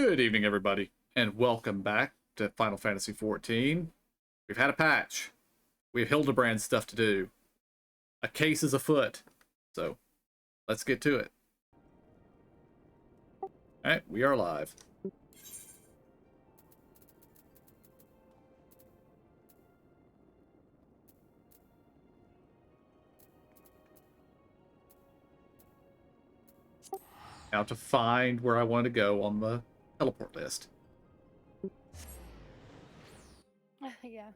Good evening, everybody, and welcome back to Final Fantasy XIV. We've had a patch. We have Hildebrand stuff to do. A case is afoot. So, let's get to it. Alright, we are live. Now to find where I want to go on the teleport list. Yeah.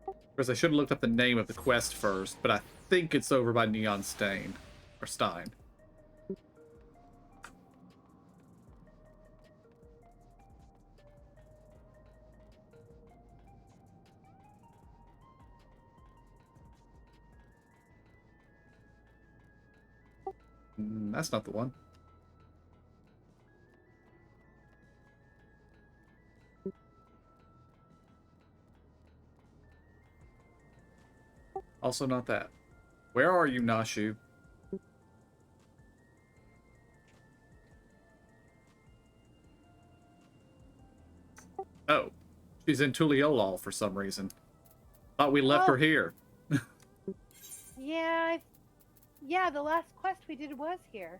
Of course, I should have looked up the name of the quest first, but I think it's over by Neon Stain. Or Stein. That's not the one. Also not that. Where are you, Nashu? Oh, she's in Tuliolol for some reason. Thought we left her here. Yeah, yeah, the last quest we did was here.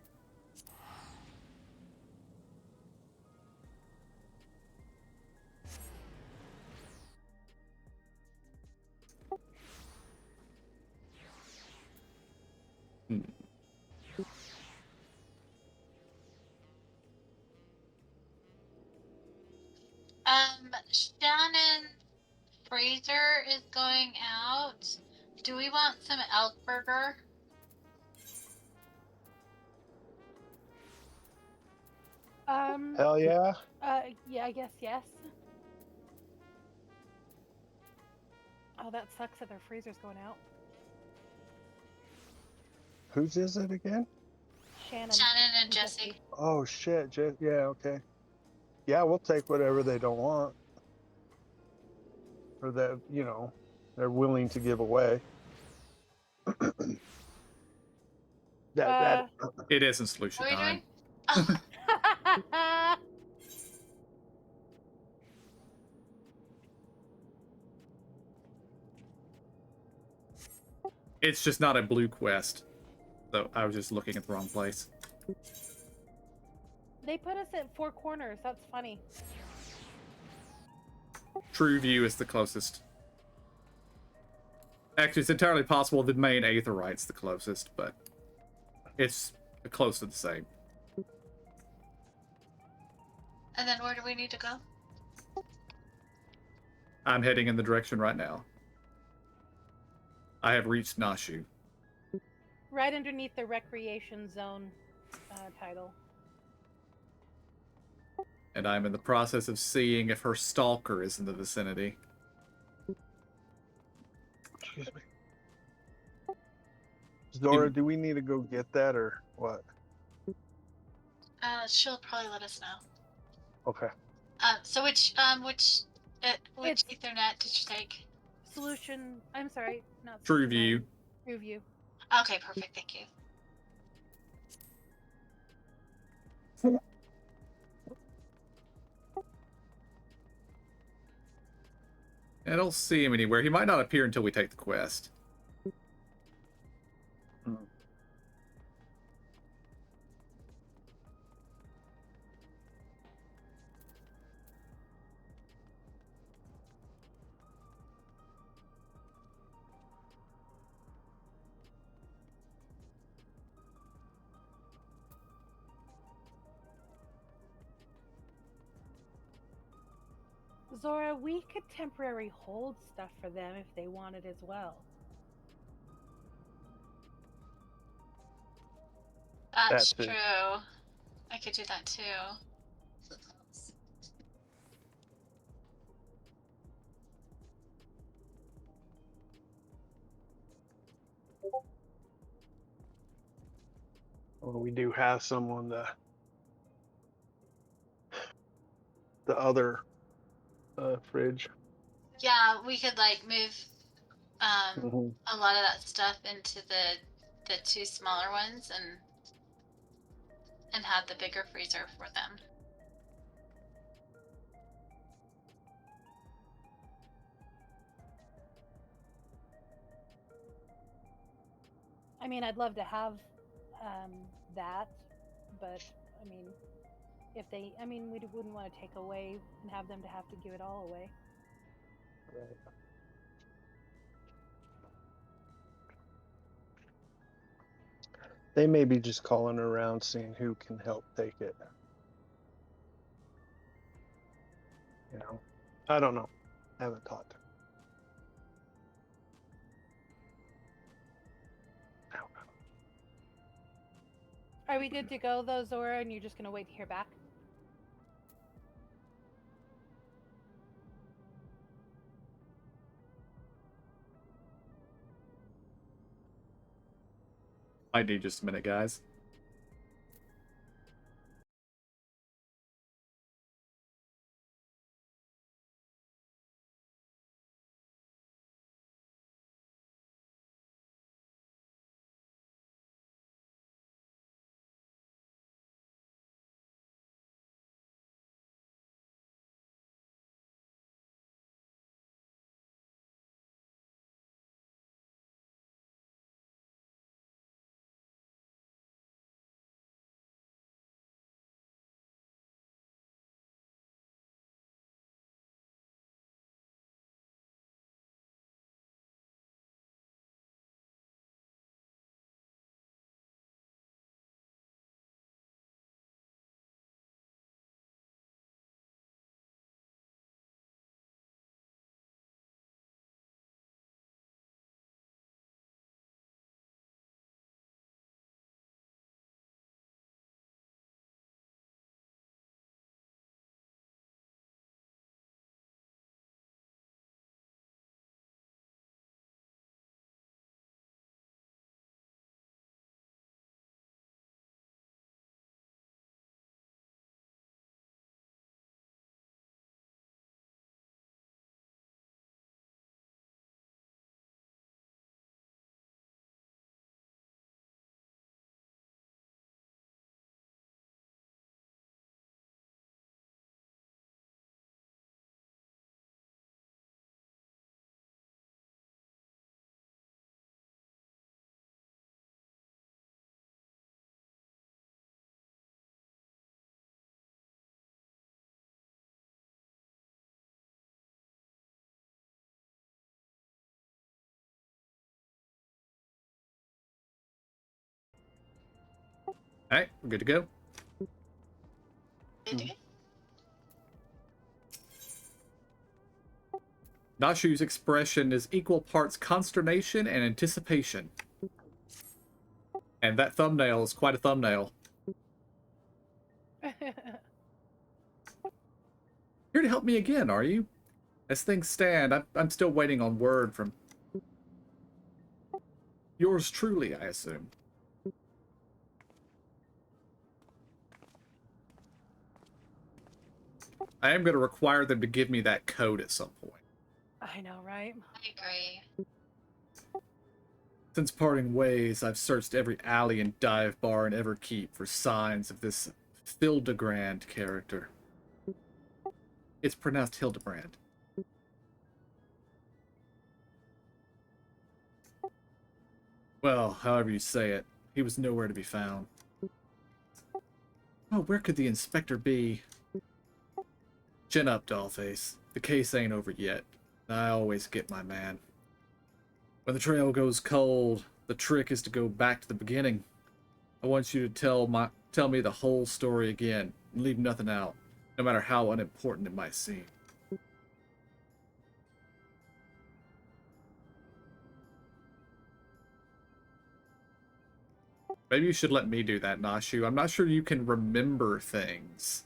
Shannon Fraser is going out. Do we want some elk burger? Hell yeah. Yeah, I guess yes. Oh, that sucks that their freezer's going out. Whose is it again? Shannon and Jesse. Oh shit, yeah, okay. Yeah, we'll take whatever they don't want. Or that, you know, they're willing to give away. It isn't solution What are we time. doing? Oh. It's just not a blue quest. So I was just looking at the wrong place. They put us at Four Corners. That's funny. True View is the closest. Actually, it's entirely possible the main Aetherite's the closest, but it's close to the same. And then where do we need to go? I'm heading in the direction right now. I have reached Nashu. Right underneath the recreation zone title. And I'm in the process of seeing if her stalker is in the vicinity. Excuse me. Zora, do we need to go get that or what? She'll probably let us know. Okay. So which Ethernet did you take? Solution. I'm sorry, not True Solution View. 9. True View. Okay, perfect. Thank you. I don't see him anywhere. He might not appear until we take the quest. Zora, we could temporarily hold stuff for them if they wanted as well. That's That's true. it. I could do that too. Well, we do have some on the other fridge. Yeah, we could like move Hmm. a lot of that stuff into the two smaller ones and have the bigger freezer for them. I mean, I'd love to have that, but I mean, if they, I mean, we wouldn't want to take away and have them to have to give it all away. Right. They may be just calling around, seeing who can help take it. You know, I don't know. I haven't talked to them. Are we good to go though, Zora? And you're just gonna wait to hear back? I need just a minute, guys. All right, we're good to go. They do. Nashu's expression is equal parts consternation and anticipation. And that thumbnail is quite a thumbnail. Here to help me again, are you? As things stand, I'm still waiting on word from yours truly, I assume. I am going to require them to give me that code at some point. I know, right? I agree. Since parting ways, I've searched every alley and dive bar in Everkeep for signs of this Hildebrand character. It's pronounced Hildebrand. Well, however you say it, he was nowhere to be found. Oh, where could the inspector be? Chin up, Dollface. The case ain't over yet. I always get my man. When the trail goes cold, the trick is to go back to the beginning. I want you to tell me the whole story again, and leave nothing out, no matter how unimportant it might seem. Maybe you should let me do that, Nashu. I'm not sure you can remember things.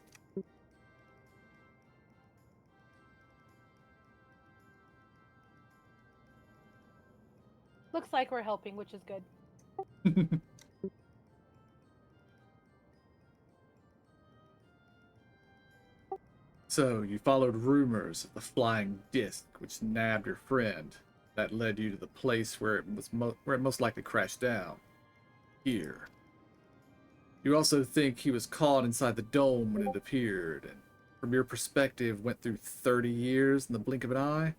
Looks like we're helping, which is good. So, you followed rumors of the flying disc which nabbed your friend. That led you to the place where where it most likely crashed down. Here. You also think he was caught inside the dome when it appeared, and from your perspective went through 30 years in the blink of an eye?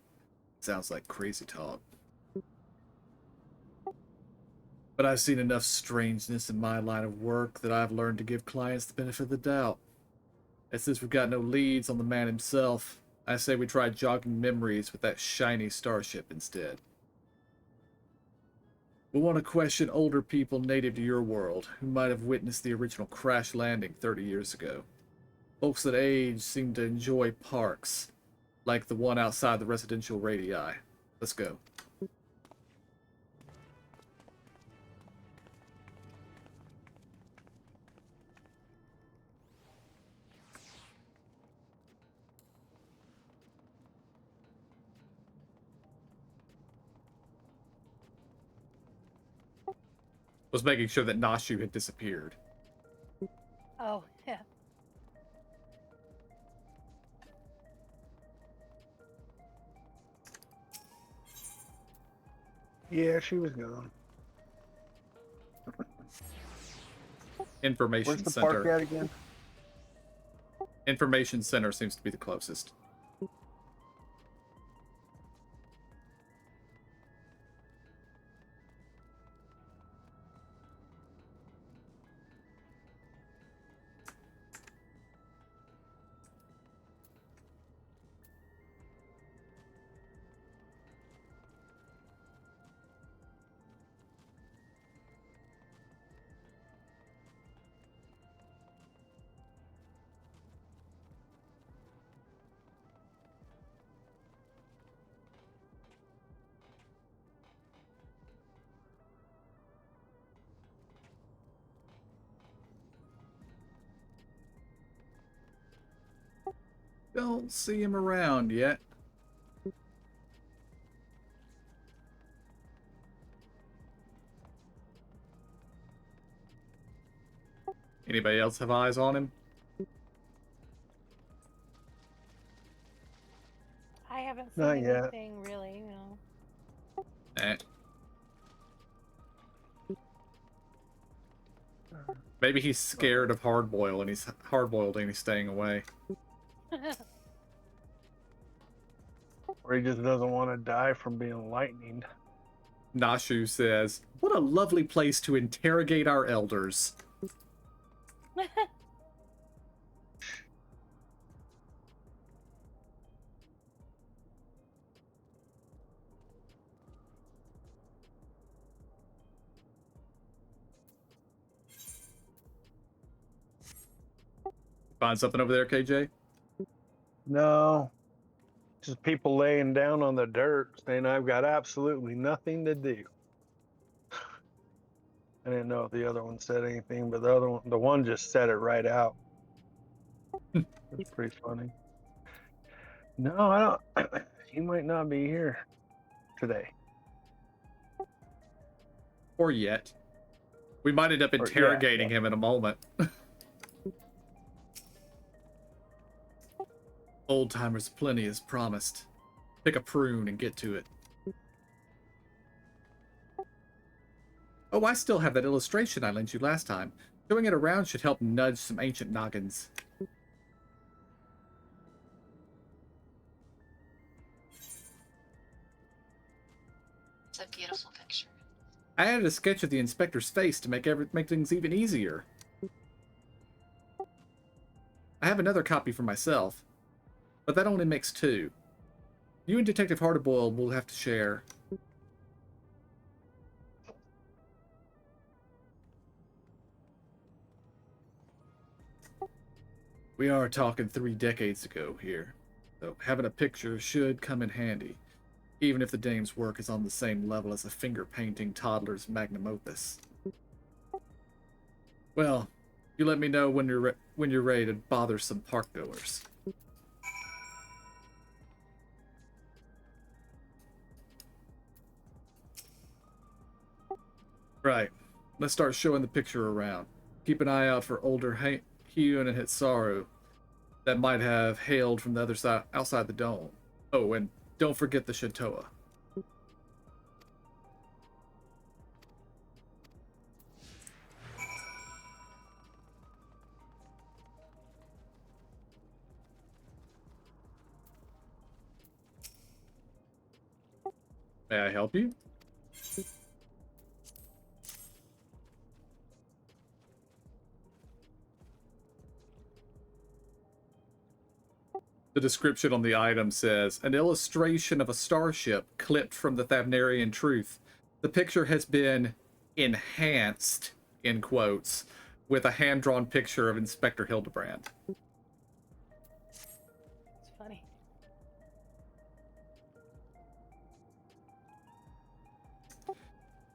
Sounds like crazy talk. But I've seen enough strangeness in my line of work that I've learned to give clients the benefit of the doubt. And since we've got no leads on the man himself, I say we try jogging memories with that shiny starship instead. We'll want to question older people native to your world who might have witnessed the original crash landing 30 years ago. Folks that age seem to enjoy parks, like the one outside the residential radii. Let's go. Was making sure that Nashu had disappeared. Oh, yeah. Yeah, she was gone. Information Where's the Center. park at again? Information Center seems to be the closest. Don't see him around yet. Anybody else have eyes on him? I haven't seen Not yet. anything really, no. Eh. Maybe he's scared of hard-boiled and he's staying away. Or he just doesn't want to die from being lightninged. Nashu says, "What a lovely place to interrogate our elders." Find something over there, KJ? No. Just people laying down on the dirt saying I've got absolutely nothing to do. I didn't know if the other one said anything, but the one just said it right out. It's pretty funny. No, I don't. He might not be here today. Or yet. We might end up Or- yeah, interrogating him in a moment. Old timers plenty as promised. Pick a prune and get to it. Oh, I still have that illustration I lent you last time. Showing it around should help nudge some ancient noggins. It's a beautiful picture. I added a sketch of the inspector's face to make things even easier. I have another copy for myself, but that only makes two. You and Detective Hardboiled will have to share. We are talking 3 decades ago here, so having a picture should come in handy, even if the dame's work is on the same level as a finger-painting toddler's magnum opus. Well, you let me know when you're ready to bother some park goers. Right, let's start showing the picture around. Keep an eye out for older Hyun and Hitsaru. that might have hailed from the other side, outside the dome. Oh, and don't forget the Shintoa. May I help you? The description on the item says, an illustration of a starship clipped from the Thavnarian Truth. The picture has been enhanced, in quotes, with a hand-drawn picture of Inspector Hildebrand. It's funny.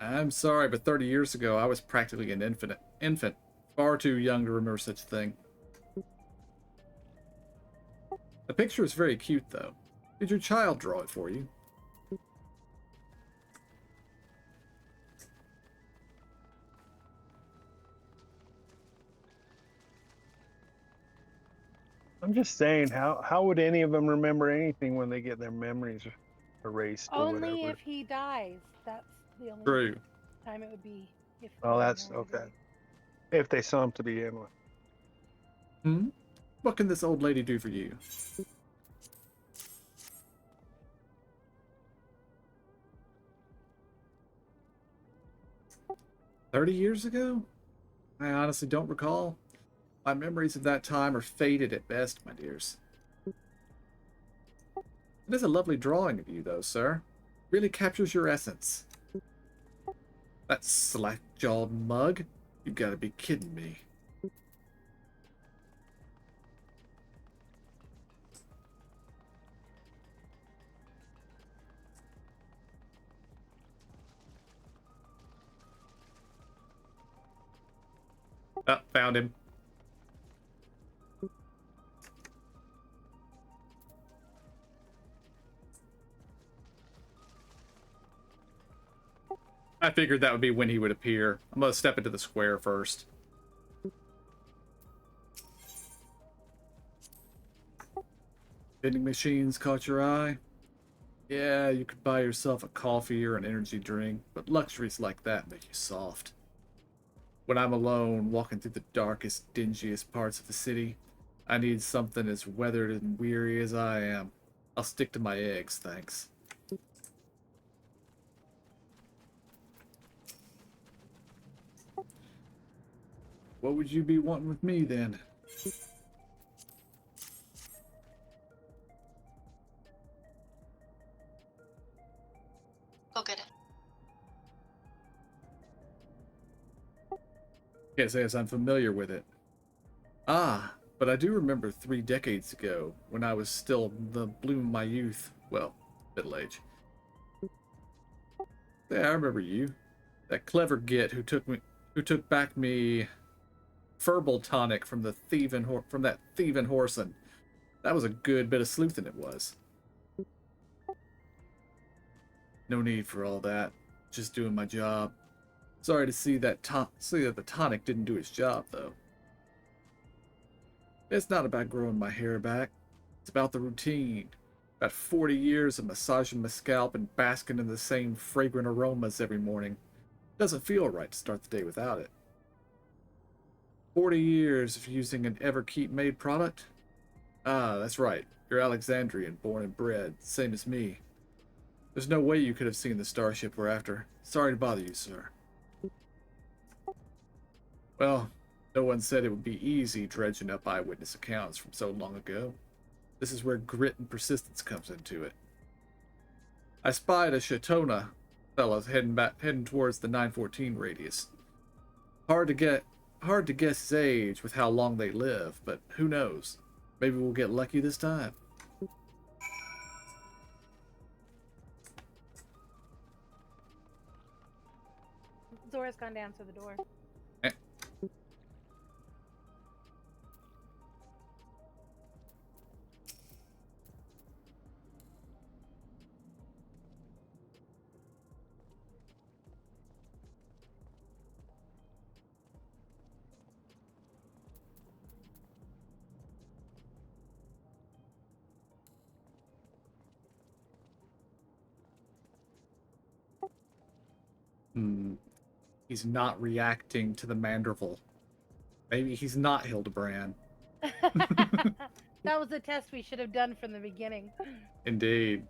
I'm sorry, but 30 years ago, I was practically an infant. Far too young to remember such a thing. The picture is very cute, though. Did your child draw it for you? I'm just saying, how would any of them remember anything when they get their memories erased or Only whatever? if he dies. That's the only True. time it would be. If Oh, they that's know where he okay. is. If they saw him to begin with. Hmm? What can this old lady do for you? "30 years ago? I honestly don't recall. My memories of that time are faded at best, my dears." It is a lovely drawing of you, though, sir. Really captures your essence. That slack-jawed mug? You gotta be kidding me. Oh, found him. I figured that would be when he would appear. I'm gonna step into the square first. Vending machines caught your eye? Yeah, you could buy yourself a coffee or an energy drink, but luxuries like that make you soft. When I'm alone, walking through the darkest, dingiest parts of the city, I need something as weathered and weary as I am. I'll stick to my eggs, thanks. What would you be wanting with me, then? Go get it. Can't say as I'm familiar with it. Ah, but I do remember 3 decades ago, when I was still in the bloom of my youth. Well, middle age. Yeah, I remember you. That clever git who took back me Furball tonic from from that thieving Horson. That was a good bit of sleuthing, it was. No need for all that. Just doing my job. Sorry to see that the tonic didn't do its job, though. It's not about growing my hair back. It's about the routine. About 40 years of massaging my scalp and basking in the same fragrant aromas every morning. Doesn't feel right to start the day without it. 40 years of using an Everkeep made product? Ah, that's right. You're Alexandrian, born and bred, same as me. There's no way you could have seen the starship we're after. Sorry to bother you, sir. Well, no one said it would be easy dredging up eyewitness accounts from so long ago. This is where grit and persistence comes into it. I spied a Shatona fella heading towards the 914 radius. Hard to guess his age with how long they live, but who knows? Maybe we'll get lucky this time. Zora's gone to answer the door. Eh. Hmm. He's not reacting to the Manderville. Maybe he's not Hildebrand. That was a test we should have done from the beginning. Indeed.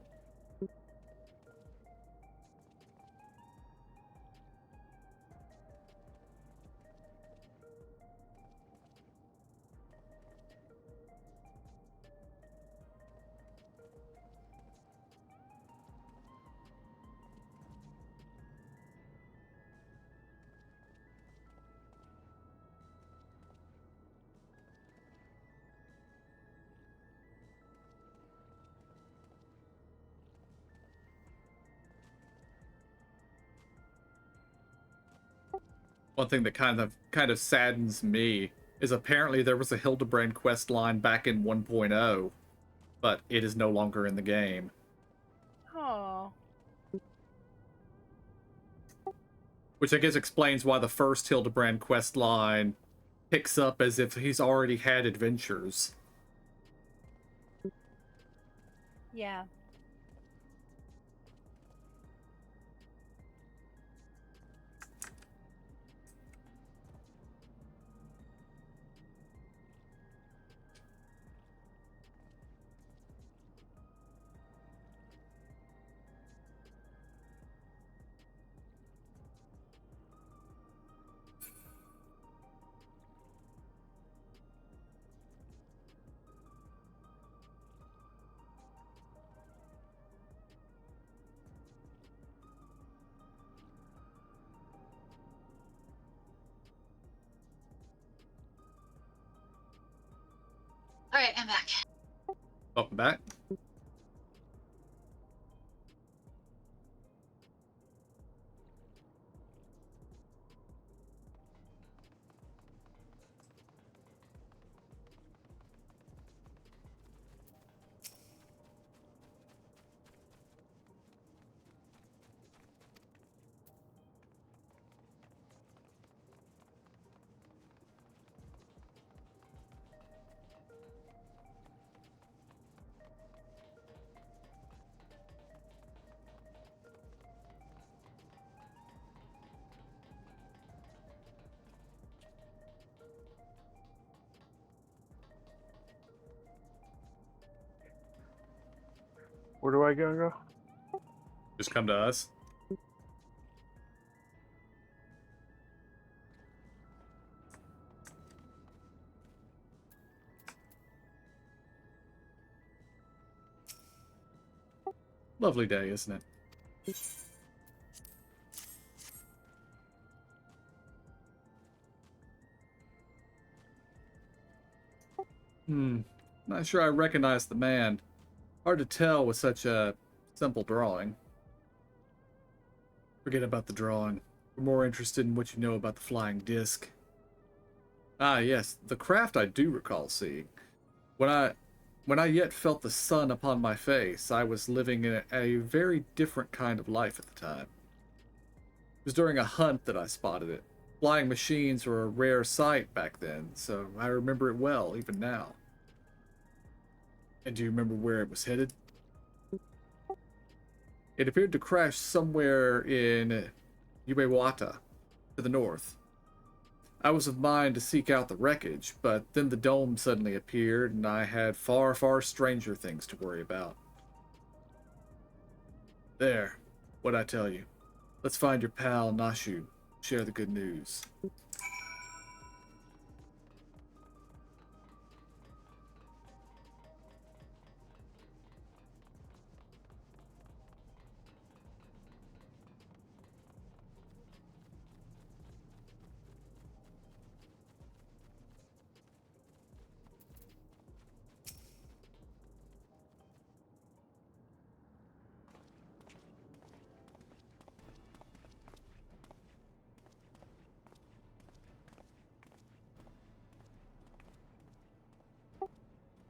One thing that kind of saddens me is apparently there was a Hildebrand quest line back in 1.0, but it is no longer in the game. Oh. Which I guess explains why the first Hildebrand quest line picks up as if he's already had adventures. Yeah. Alright, I'm back. Welcome back. Where do I go? Just come to us. Lovely day, isn't it? Not sure I recognize the man. Hard to tell with such a simple drawing. Forget about the drawing. We're more interested in what you know about the flying disc. Ah, yes, the craft I do recall seeing. When I yet felt the sun upon my face, I was living in a very different kind of life at the time. It was during a hunt that I spotted it. Flying machines were a rare sight back then, so I remember it well, even now. And do you remember where it was headed? It appeared to crash somewhere in Ubewata, to the north. I was of mind to seek out the wreckage, but then the dome suddenly appeared, and I had far, far stranger things to worry about. There, what'd I tell you? Let's find your pal Nashu. Share the good news.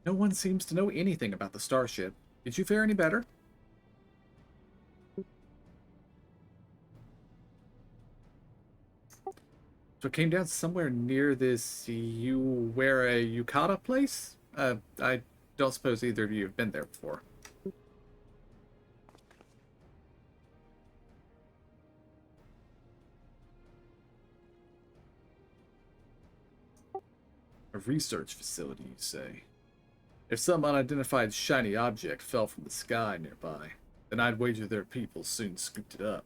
No one seems to know anything about the starship. Did you fare any better? So it came down somewhere near this Uwera Yukata place? I don't suppose either of you have been there before. research facility, you say? If some unidentified shiny object fell from the sky nearby, then I'd wager their people soon scooped it up.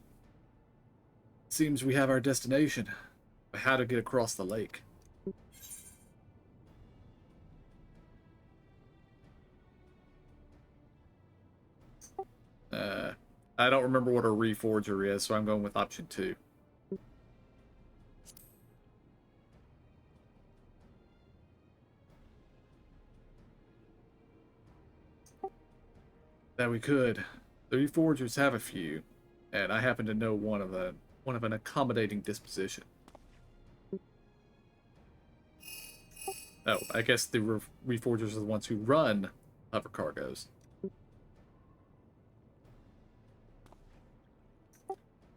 Seems we have our destination, but how to get across the lake? I don't remember what a reforger is, so I'm going with option 2. That we could. The reforgers have a few, and I happen to know one of an accommodating disposition. Oh, I guess the reforgers are the ones who run hover cargoes.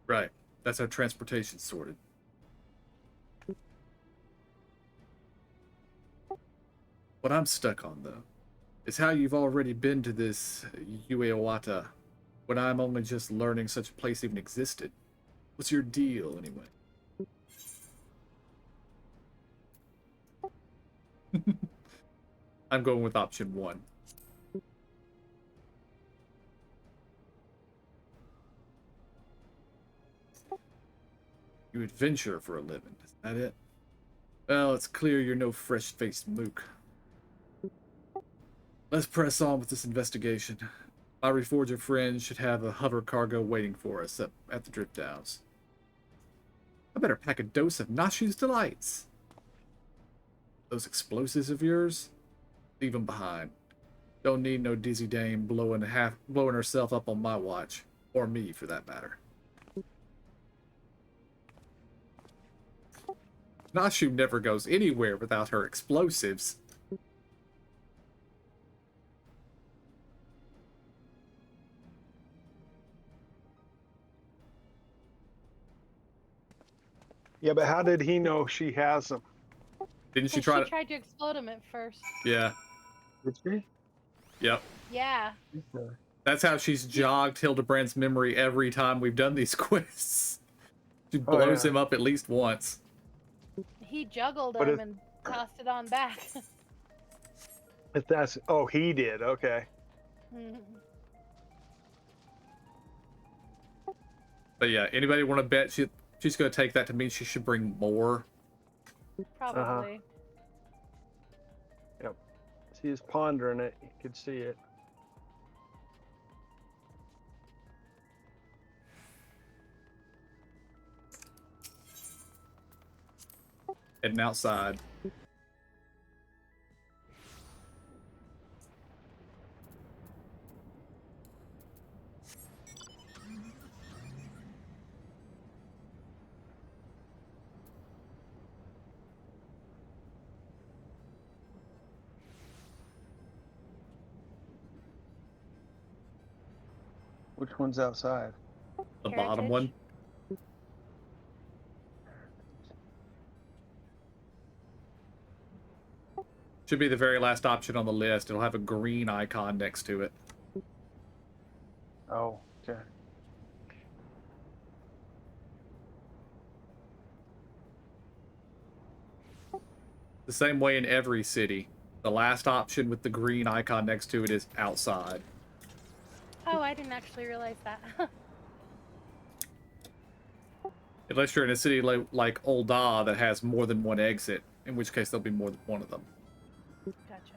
Right. That's how transportation's sorted. What I'm stuck on, though, is how you've already been to this Ueawata when I'm only just learning such a place even existed. What's your deal, anyway? I'm going with option 1. You adventure for a living, is that it? Well, it's clear you're no fresh-faced mook. Let's press on with this investigation. My reforger friend should have a hover cargo waiting for us at the drift downs. I better pack a dose of Nashu's Delights. Those explosives of yours? Leave them behind. Don't need no dizzy dame blowing herself up on my watch. Or me, for that matter. Nashu never goes anywhere without her explosives. Yeah, but how did he know she has them? Didn't she 'Cause try she to... tried to explode him at first. Yeah. Did she? Yep. Yeah. Okay. That's how she's jogged Hildebrand's memory every time we've done these quests. She Oh, blows yeah. him up at least once. He juggled But him and tossed it on back. If that's oh, he did. Okay. But yeah, anybody want to bet she's going to take that to mean she should bring more? Probably. Yep. She was pondering it. You could see it. Heading outside. Which one's outside? The bottom Heritage? one. Should be the very last option on the list. It'll have a green icon next to it. Oh, okay. The same way in every city. The last option with the green icon next to it is outside. Oh, I didn't actually realize that. Unless you're in a city like Ul'dah that has more than one exit, in which case there'll be more than one of them. Gotcha.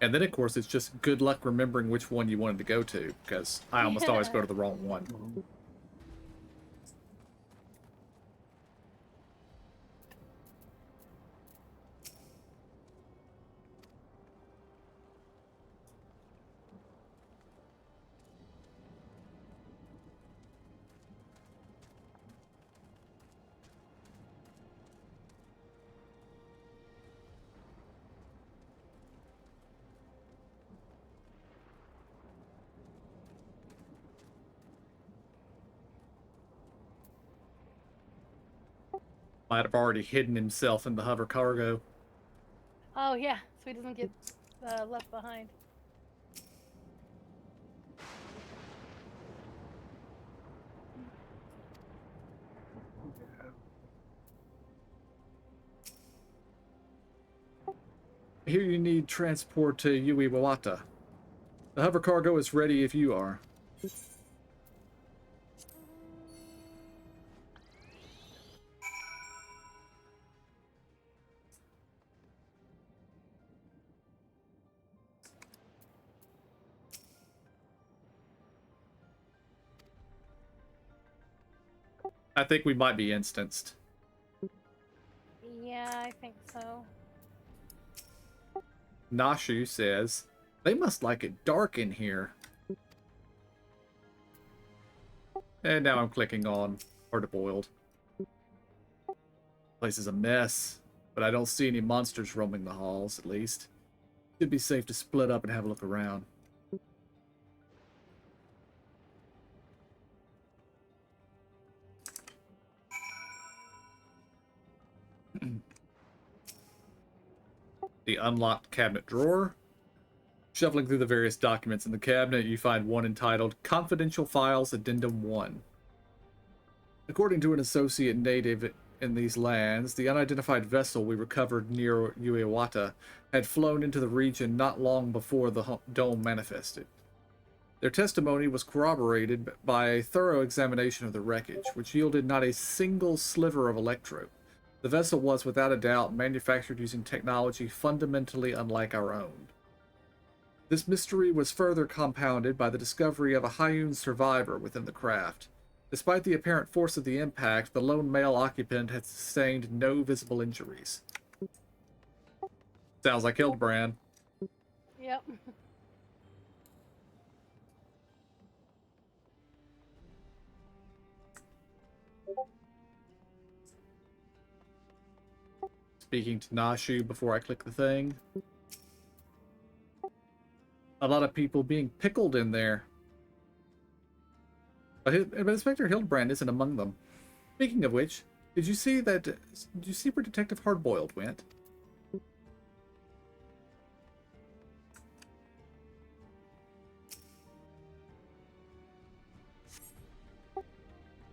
And then, of course, it's just good luck remembering which one you wanted to go to, because I almost always go to the wrong one. Might have already hidden himself in the hover cargo. Oh, yeah. So he doesn't get left behind. I hear you need transport to Uiwawata. The hover cargo is ready if you are. I think we might be instanced. Yeah, I think so. Nashu says, they must like it dark in here. And now I'm clicking on Hard Boiled. Place is a mess, but I don't see any monsters roaming the halls, at least. Should be safe to split up and have a look around. The unlocked cabinet drawer. Shuffling through the various documents in the cabinet, you find one entitled Confidential Files Addendum 1. According to an associate native in these lands, the unidentified vessel we recovered near Uiwata had flown into the region not long before the dome manifested. Their testimony was corroborated by a thorough examination of the wreckage, which yielded not a single sliver of electrope. The vessel was, without a doubt, manufactured using technology fundamentally unlike our own. This mystery was further compounded by the discovery of a Hyun survivor within the craft. Despite the apparent force of the impact, the lone male occupant had sustained no visible injuries. Sounds like Hildebrand. Yep. Speaking to Nashu before I click the thing. A lot of people being pickled in there. But Inspector Hildebrand isn't among them. Speaking of which, did you see where Detective Hardboiled went?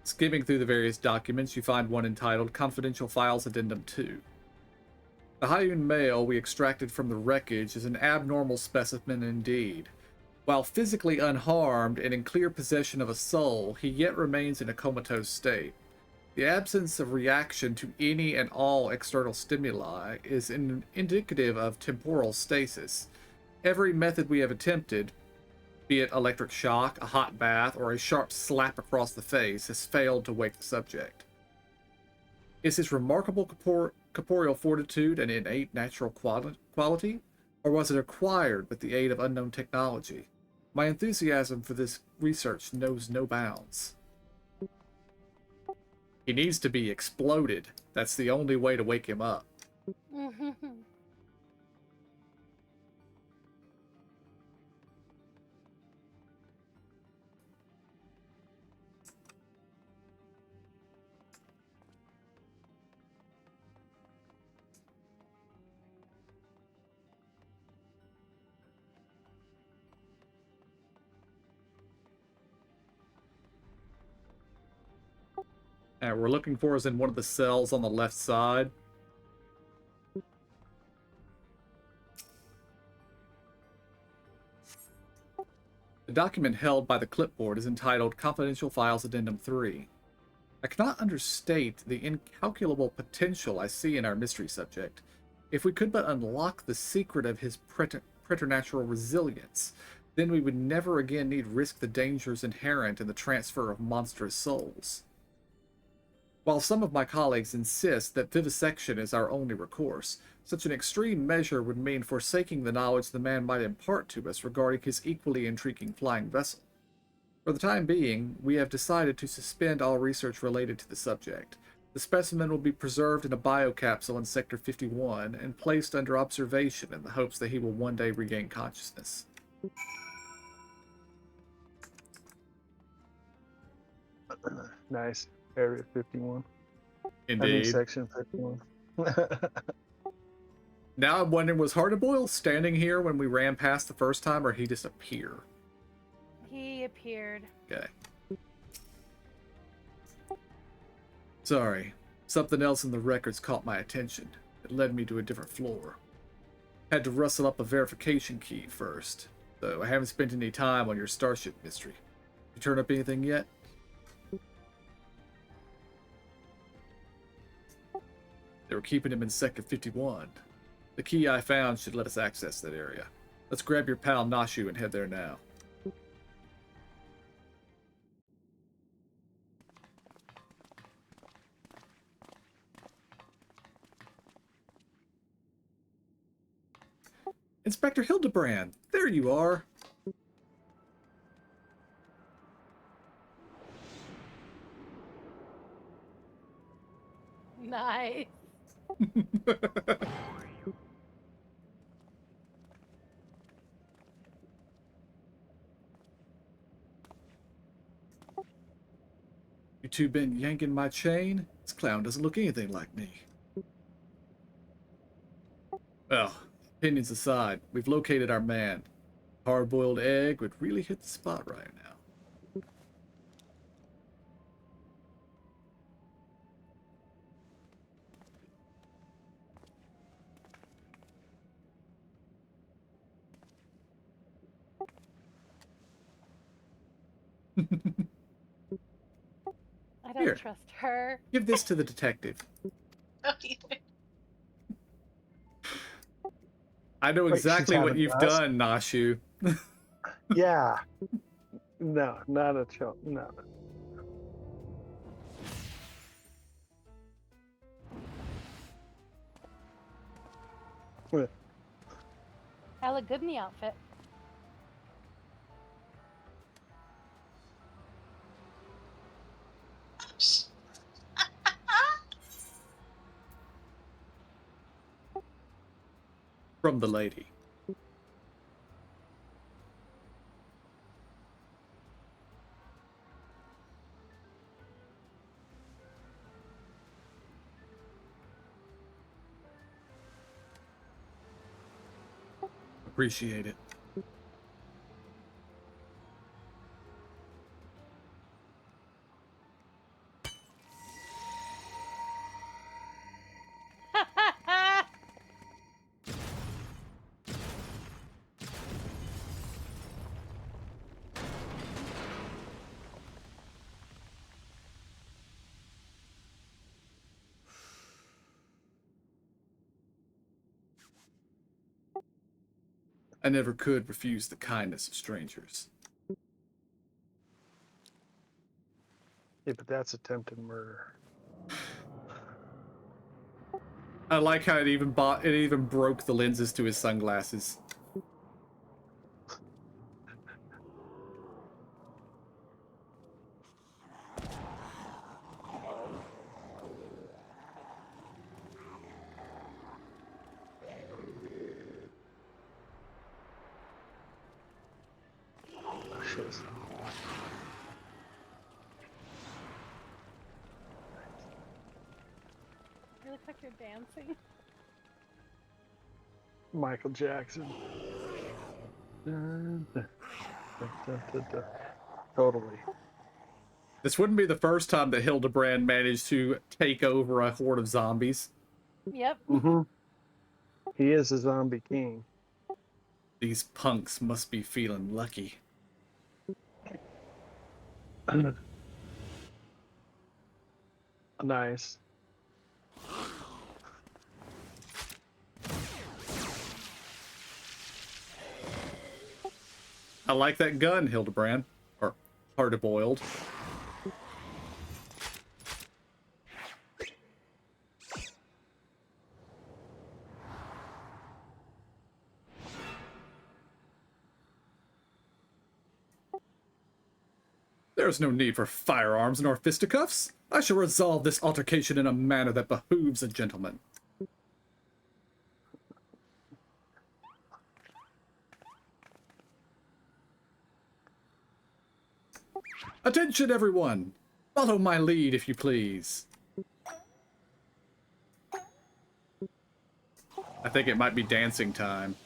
Skimming through the various documents, you find one entitled Confidential Files Addendum 2. The Hyun male we extracted from the wreckage is an abnormal specimen indeed. While physically unharmed and in clear possession of a soul, he yet remains in a comatose state. The absence of reaction to any and all external stimuli is indicative of temporal stasis. Every method we have attempted, be it electric shock, a hot bath, or a sharp slap across the face, has failed to wake the subject. Is his remarkable corporeal fortitude an innate natural quality, or was it acquired with the aid of unknown technology? My enthusiasm for this research knows no bounds. He needs to be exploded. That's the only way to wake him up. And we're looking for is in one of the cells on the left side. The document held by the clipboard is entitled Confidential Files Addendum 3. I cannot understate the incalculable potential I see in our mystery subject. If we could but unlock the secret of his preternatural resilience, then we would never again need risk the dangers inherent in the transfer of monstrous souls. While some of my colleagues insist that vivisection is our only recourse, such an extreme measure would mean forsaking the knowledge the man might impart to us regarding his equally intriguing flying vessel. For the time being, we have decided to suspend all research related to the subject. The specimen will be preserved in a biocapsule in Sector 51 and placed under observation in the hopes that he will one day regain consciousness. Nice. Area 51. Indeed. I mean, Section 51. Now I'm wondering, was Hardboiled standing here when we ran past the first time, or he just appeared? He appeared. Okay. Sorry. Something else in the records caught my attention. It led me to a different floor. Had to rustle up a verification key first, though I haven't spent any time on your starship mystery. You turn up anything yet? They were keeping him in Sector 51. The key I found should let us access that area. Let's grab your pal Nashu and head there now. Inspector Hildebrand, there you are. Nice. You two been yanking my chain? This clown doesn't look anything like me. Well, opinions aside, we've located our man. Hard-boiled egg would really hit the spot right now. I don't Here. trust her. Give this to the detective. I know Wait, she's exactly what having you've us? done, Nashu. Yeah. No, not a chump. No. I look good in the outfit. From the lady. Appreciate it. I never could refuse the kindness of strangers. Yeah, but that's attempted murder. I like how it even broke the lenses to his sunglasses. Oh, shit. You look like you're dancing. Michael Jackson. Dun, dun, dun, dun, dun, dun. Totally. This wouldn't be the first time that Hildebrand managed to take over a horde of zombies. Yep. Mm-hmm. He is a zombie king. These punks must be feeling lucky. Nice. I like that gun, Hildebrand. Or hard-boiled. There is no need for firearms nor fisticuffs. I shall resolve this altercation in a manner that behooves a gentleman. Attention, everyone! Follow my lead, if you please. I think it might be dancing time.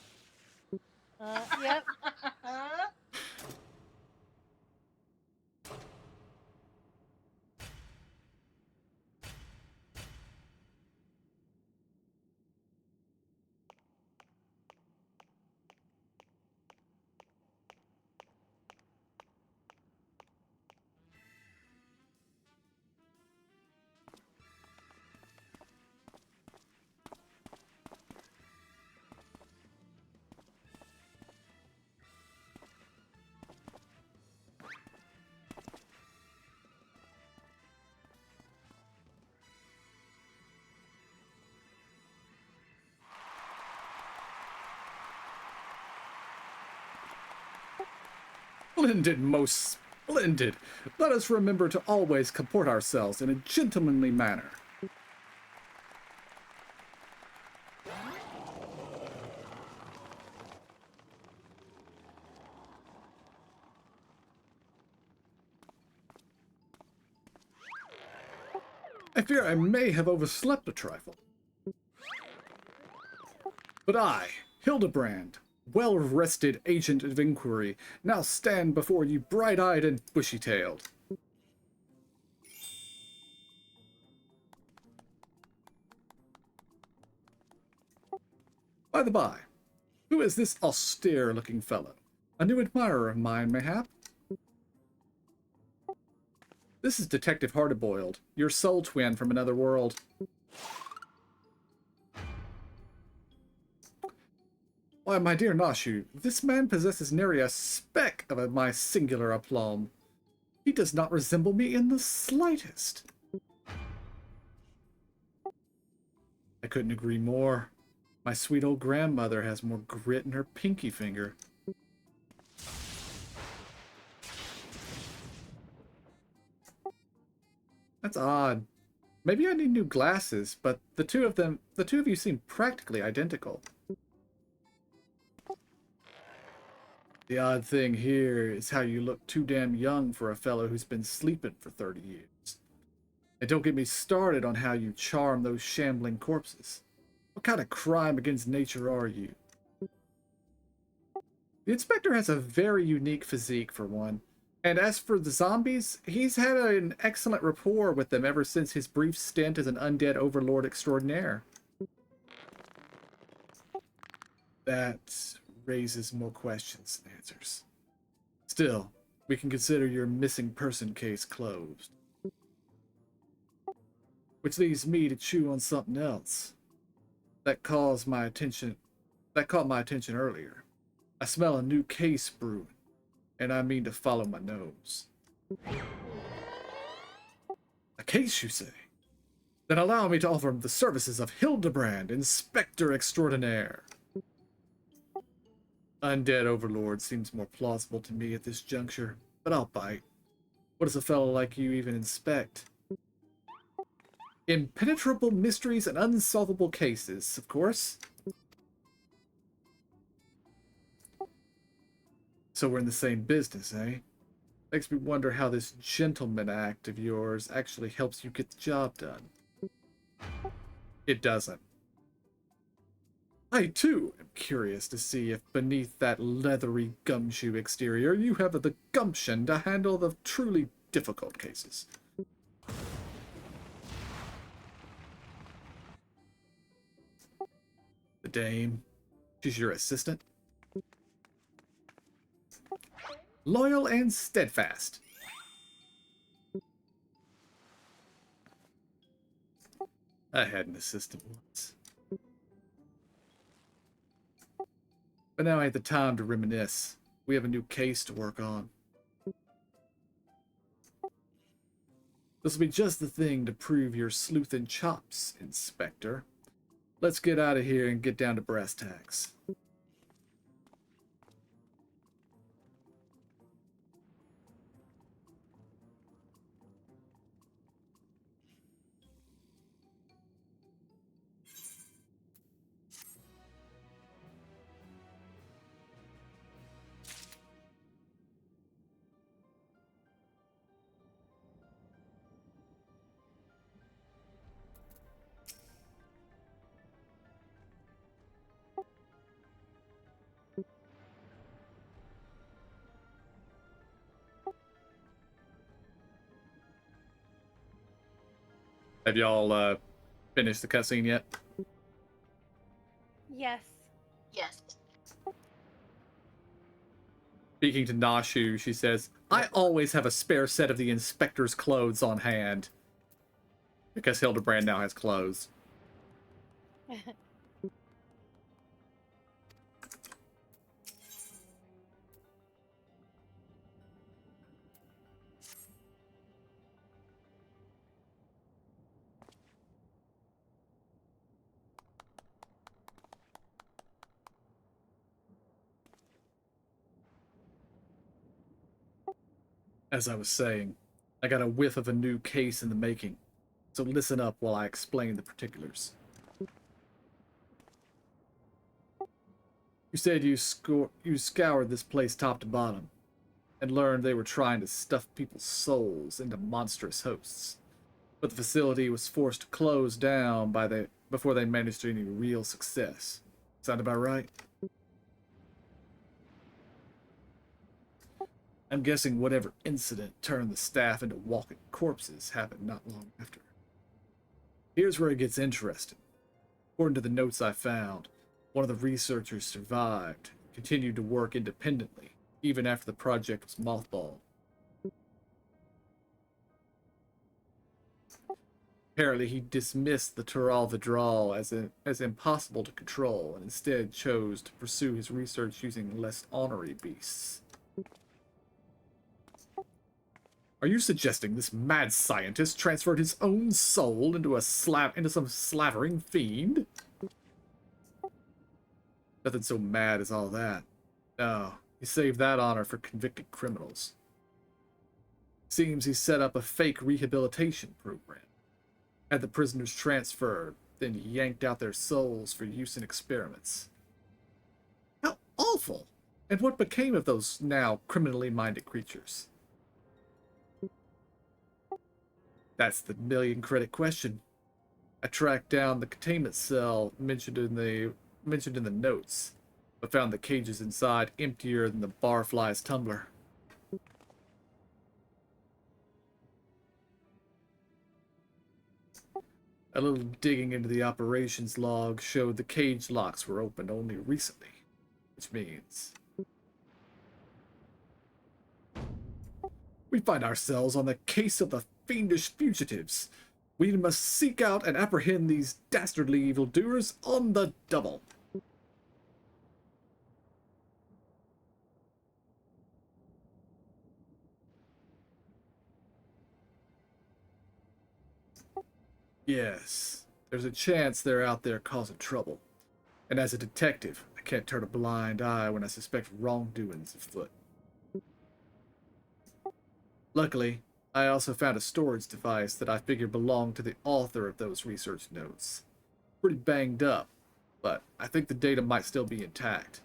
Yep. Splendid, most splendid. Let us remember to always comport ourselves in a gentlemanly manner. I fear I may have overslept a trifle. But I, Hildebrand, well-rested agent of inquiry, now stand before you bright-eyed and bushy-tailed. By the by, who is this austere-looking fellow? A new admirer of mine, mayhap? This is Detective Hardboiled, your soul twin from another world. Why, my dear Nashu, this man possesses nary a speck of my singular aplomb. He does not resemble me in the slightest. I couldn't agree more. My sweet old grandmother has more grit in her pinky finger. That's odd. Maybe I need new glasses, but the two of you seem practically identical. The odd thing here is how you look too damn young for a fellow who's been sleeping for 30 years. And don't get me started on how you charm those shambling corpses. What kind of crime against nature are you? The inspector has a very unique physique, for one. And as for the zombies, he's had an excellent rapport with them ever since his brief stint as an undead overlord extraordinaire. That raises more questions than answers. Still, we can consider your missing person case closed. Which leaves me to chew on something else that caught my attention earlier. I smell a new case brewing, and I mean to follow my nose. A case, you say? Then allow me to offer the services of Hildebrand, Inspector Extraordinaire. Undead Overlord seems more plausible to me at this juncture, but I'll bite. What does a fellow like you even inspect? Impenetrable mysteries and unsolvable cases, of course. So we're in the same business, eh? Makes me wonder how this gentleman act of yours actually helps you get the job done. It doesn't. I, too, am curious to see if beneath that leathery gumshoe exterior you have the gumption to handle the truly difficult cases. The dame. She's your assistant? Loyal and steadfast. I had an assistant once. But now ain't the time to reminisce. We have a new case to work on. This will be just the thing to prove your sleuthing chops, Inspector. Let's get out of here and get down to brass tacks. Have y'all finished the cutscene yet? Yes. Yes. Speaking to Nashu, she says, I always have a spare set of the inspector's clothes on hand. Because Hildebrand now has clothes. As I was saying, I got a whiff of a new case in the making, so listen up while I explain the particulars. You said you scoured this place top to bottom, and learned they were trying to stuff people's souls into monstrous hosts. But the facility was forced to close down before they managed any real success. Sound about right? I'm guessing whatever incident turned the staff into walking corpses happened not long after. Here's where it gets interesting. According to the notes I found, one of the researchers survived, continued to work independently, even after the project was mothballed. Apparently, he dismissed the Tural Vidral as impossible to control, and instead chose to pursue his research using less ornery beasts. Are you suggesting this mad scientist transferred his own soul into some slavering fiend? Nothing so mad as all that. No, he saved that honor for convicted criminals. Seems he set up a fake rehabilitation program. Had the prisoners transferred, then yanked out their souls for use in experiments. How awful! And what became of those now criminally minded creatures? That's the million credit question. I tracked down the containment cell mentioned in the notes, but found the cages inside emptier than the barfly's tumbler. A little digging into the operations log showed the cage locks were opened only recently, which means we find ourselves on the case of the fiendish fugitives. We must seek out and apprehend these dastardly evildoers on the double. Yes, there's a chance they're out there causing trouble. And as a detective, I can't turn a blind eye when I suspect wrongdoings afoot. Luckily, I also found a storage device that I figure belonged to the author of those research notes. Pretty banged up, but I think the data might still be intact.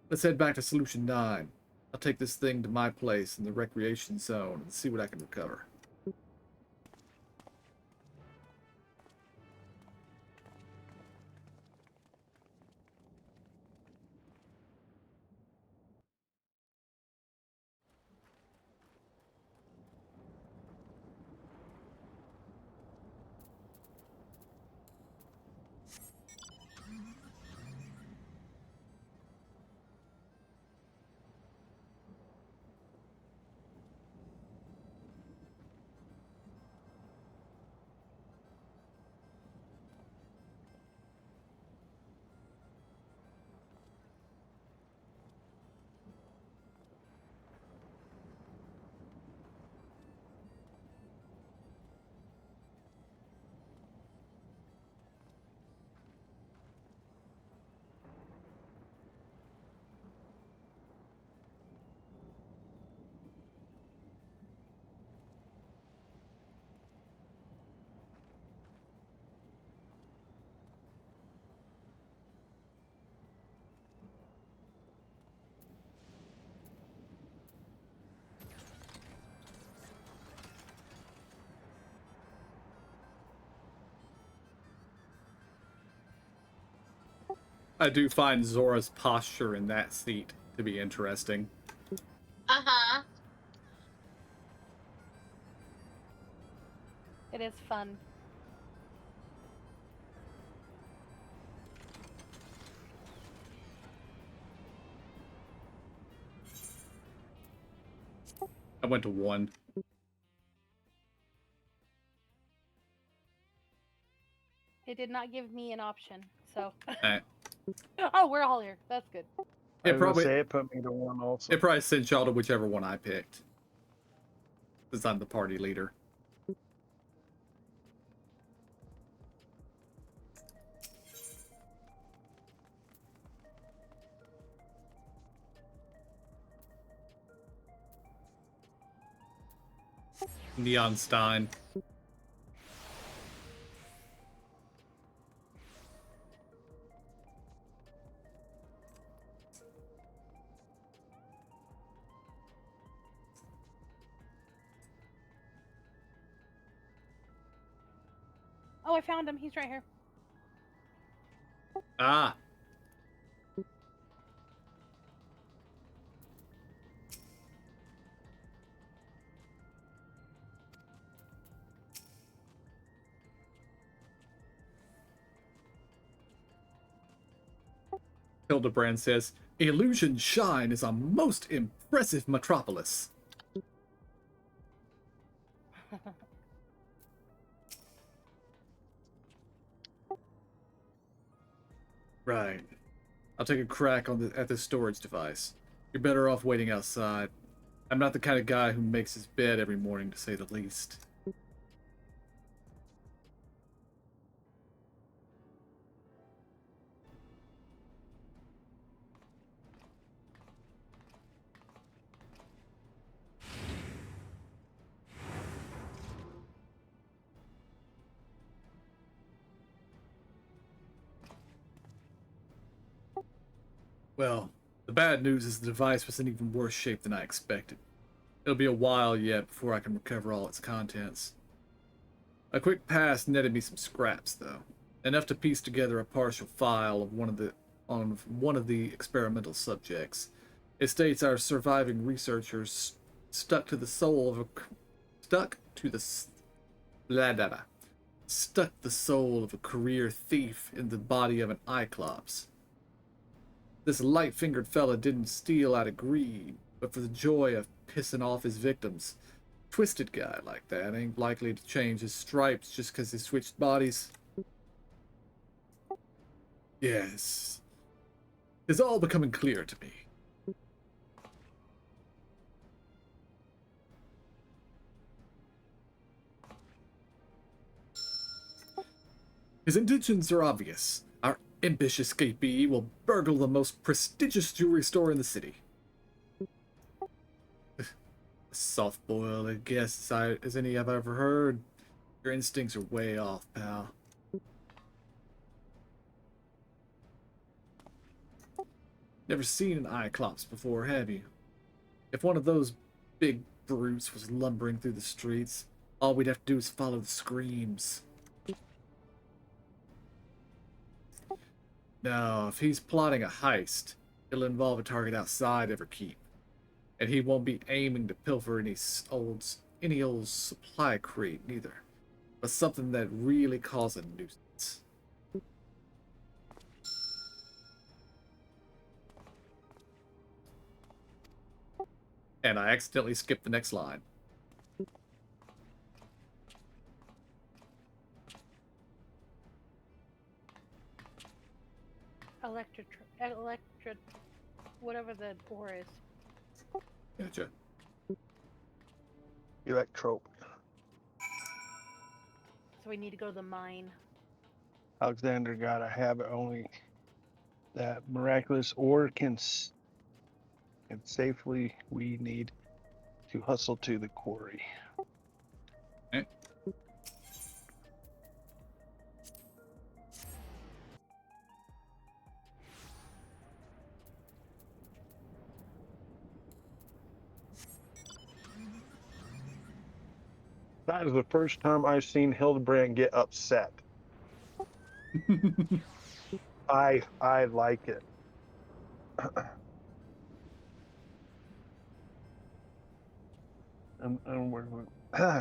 Let's head back to Solution 9. I'll take this thing to my place in the recreation zone and see what I can recover. I do find Zora's posture in that seat to be interesting. Uh-huh. It is fun. I went to 1. It did not give me an option, so. Eh. Oh, we're all here. That's good. I was gonna say it put me to 1 also. It probably sent y'all to whichever one I picked, since I'm the party leader. Neon Stein. Oh, I found him. He's right here. Ah. Hildebrand says, Illusion Shine is a most impressive metropolis. Right. I'll take a crack at this storage device. You're better off waiting outside. I'm not the kind of guy who makes his bed every morning, to say the least. Well, the bad news is the device was in even worse shape than I expected. It'll be a while yet before I can recover all its contents. A quick pass netted me some scraps, though. Enough to piece together a partial file of one of the experimental subjects. It states our surviving researchers stuck to the soul of a stuck to the blah, blah, blah, stuck the soul of a career thief in the body of an Cyclops. This light-fingered fella didn't steal out of greed, but for the joy of pissing off his victims. Twisted guy like that ain't likely to change his stripes just 'cause he switched bodies. Yes. It's all becoming clear to me. His intentions are obvious. Our impish escapee will burgle the most prestigious jewelry store in the city. Soft boiled, I guess, as any I've ever heard. Your instincts are way off, pal. Never seen an Cyclops before, have you? If one of those big brutes was lumbering through the streets, all we'd have to do is follow the screams. No, if he's plotting a heist, it'll involve a target outside Everkeep. And he won't be aiming to pilfer any old supply crate neither, but something that really causes a nuisance. And I accidentally skipped the next line. Electric, whatever the ore is. Gotcha. Electrope. So we need to go to the mine. Alexander got a habit only that miraculous ore can and safely we need to hustle to the quarry. Okay. That is the first time I've seen Hildebrand get upset. I like it. And where do we,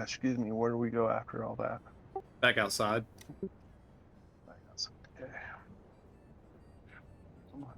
excuse me, where do we go after all that? Back outside. Okay. Come on.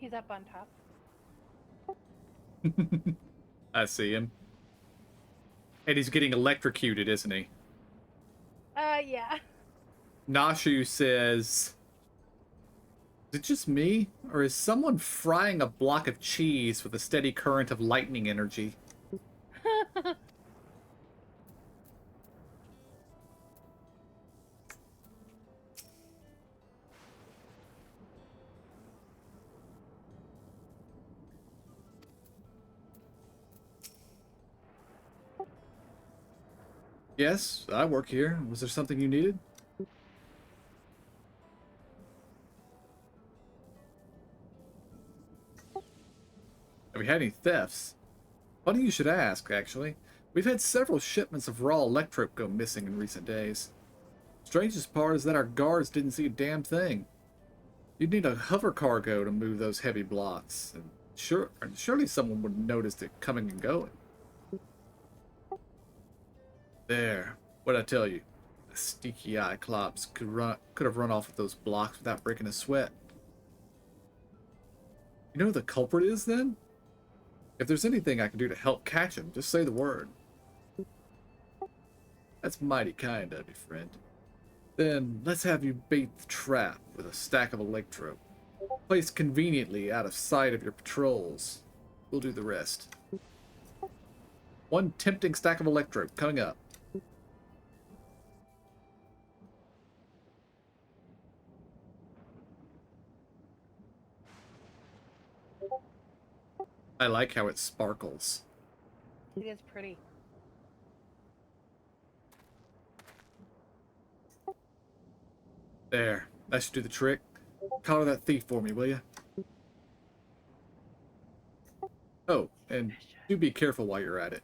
He's up on top. I see him. And he's getting electrocuted, isn't he? Yeah. Nashu says, is it just me? Or is someone frying a block of cheese with a steady current of lightning energy? Yes, I work here. Was there something you needed? Have we had any thefts? Funny you should ask, actually. We've had several shipments of raw electrope go missing in recent days. Strangest part is that our guards didn't see a damn thing. You'd need a hover cargo to move those heavy blocks, and surely someone would have noticed it coming and going. There, what'd I tell you? The sneaky eye clops could have run off with those blocks without breaking a sweat. You know who the culprit is, then? If there's anything I can do to help catch him, just say the word. That's mighty kind of you, friend. Then let's have you bait the trap with a stack of electrope, placed conveniently out of sight of your patrols. We'll do the rest. One tempting stack of electrope coming up. I like how it sparkles. It is pretty. There, that should do the trick. Collar that thief for me, will you? Oh, and do be careful while you're at it.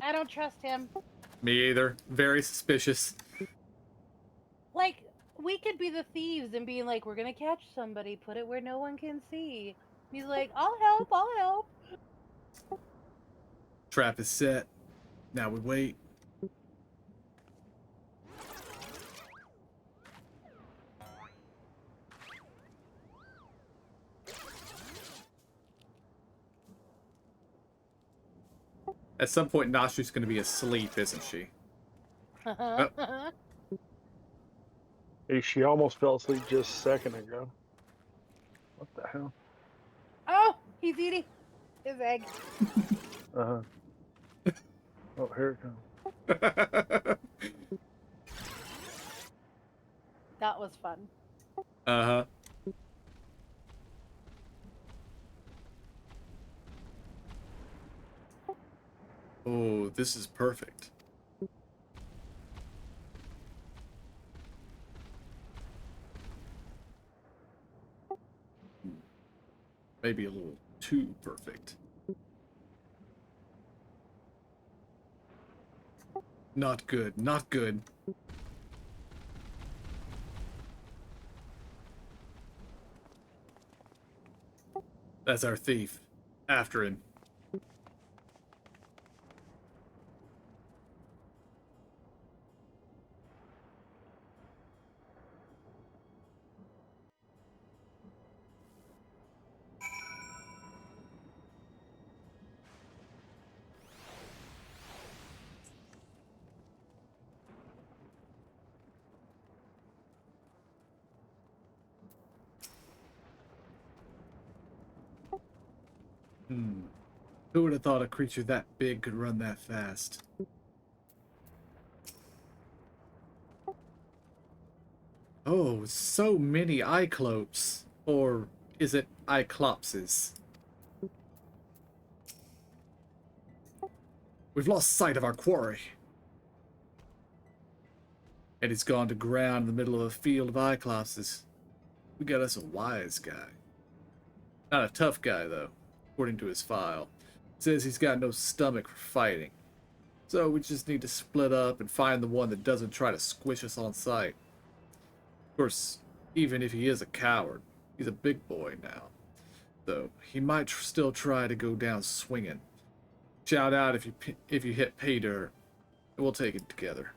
I don't trust him. Me either. Very suspicious. Like, we could be the thieves and being like, we're gonna catch somebody, put it where no one can see. He's like, I'll help, I'll help. Trap is set. Now we wait. At some point, Nashu's going to be asleep, isn't she? Hey, she almost fell asleep just a second ago. What the hell? Oh, he's eating his egg. Uh-huh. Oh, here it comes. That was fun. Uh-huh. Oh, this is perfect. Maybe a little too perfect. Not good, not good. That's our thief. After him. Who would have thought a creature that big could run that fast? Oh, so many Iclopes. Or is it Iclopses? We've lost sight of our quarry. And he's gone to ground in the middle of a field of Iclopses. We got us a wise guy. Not a tough guy, though, according to his file. Says he's got no stomach for fighting. So we just need to split up and find the one that doesn't try to squish us on sight. Of course, even if he is a coward, he's a big boy now. Though he might still try to go down swinging. Shout out if you hit pay dirt, and we'll take it together.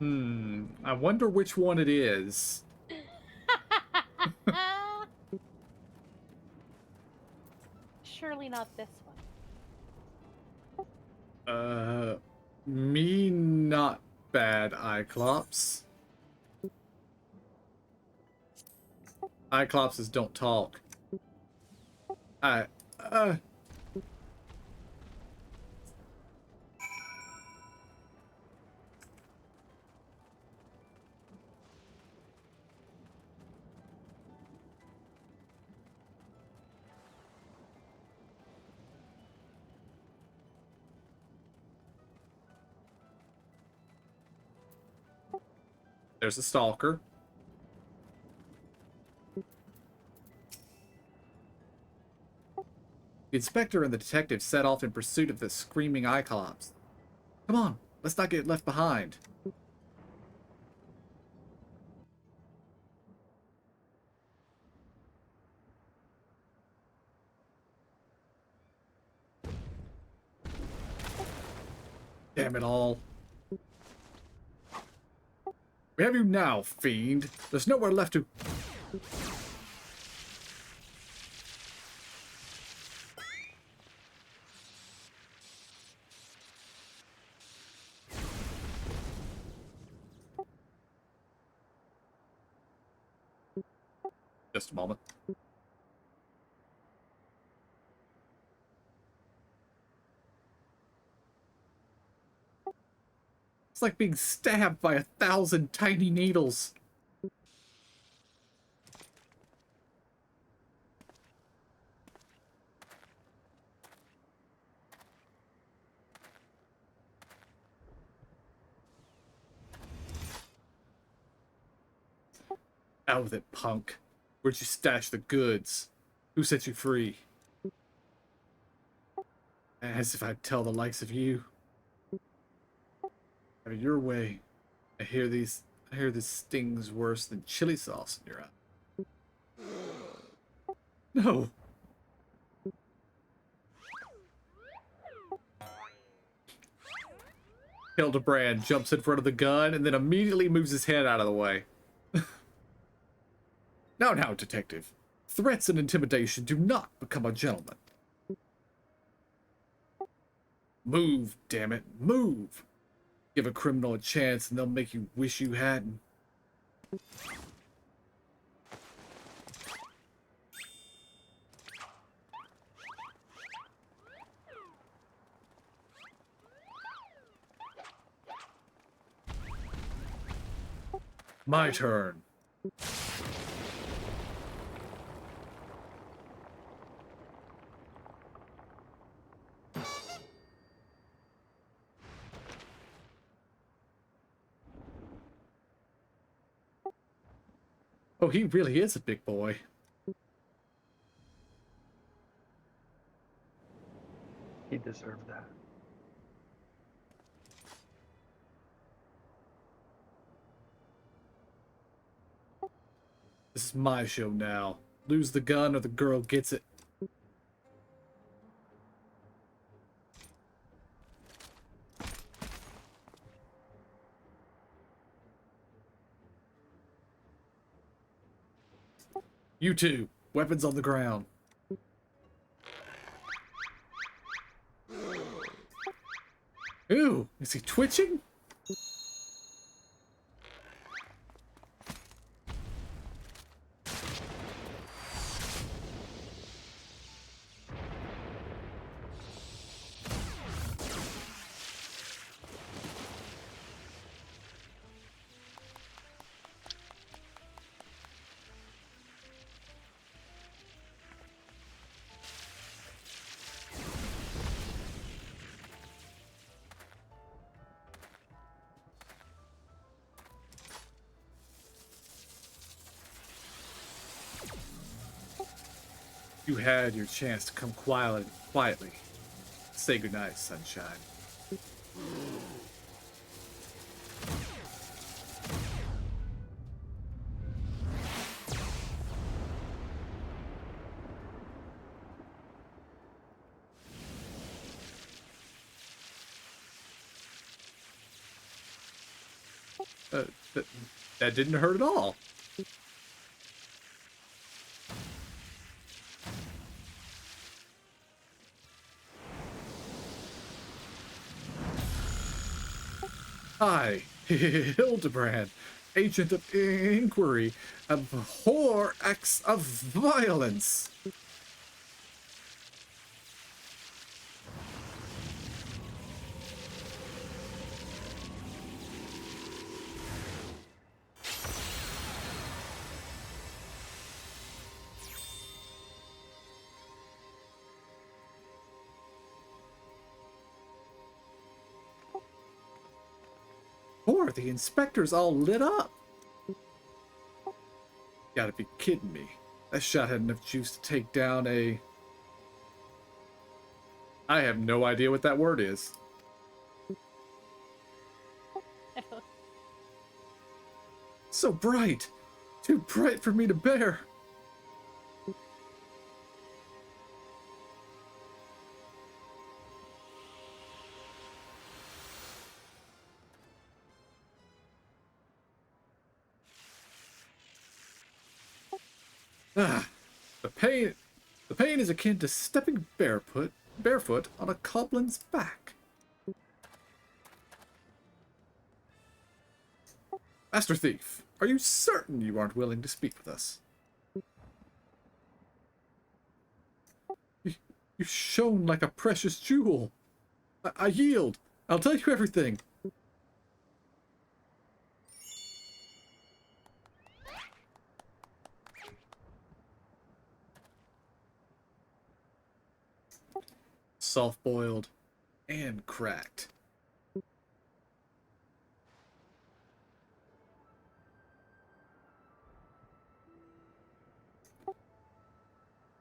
I wonder which one it is. Surely not this one. Me not bad, Cyclops. Cyclopses don't talk. Uh, there's a stalker. The inspector and the detective set off in pursuit of the screaming Cyclops. Come on, let's not get left behind. Damn it all. We have you now, fiend. There's nowhere left to... Just a moment. It's like being stabbed by 1,000 tiny needles. Out with it, punk. Where'd you stash the goods? Who set you free? As if I'd tell the likes of you. Have it your way. I hear this stings worse than chili sauce in your eye. No. Hildebrand jumps in front of the gun and then immediately moves his head out of the way. Now, detective. Threats and intimidation do not become a gentleman. Move, damn it, move! Give a criminal a chance and they'll make you wish you hadn't. My turn. Oh, he really is a big boy. He deserved that. This is my show now. Lose the gun or the girl gets it. You two, weapons on the ground. Ooh, is he twitching? You had your chance to come quietly. Say goodnight, sunshine. That, that didn't hurt at all. I, Hildebrand, agent of inquiry, abhor acts of violence. Or the inspectors all lit up. Gotta be kidding me. That shot had enough juice to take down a... I have no idea what that word is. So bright. Too bright for me to bear. Ah, the pain is akin to stepping barefoot on a goblin's back. Master Thief, are you certain you aren't willing to speak with us? You shone like a precious jewel. I yield. I'll tell you everything. Soft-boiled and cracked.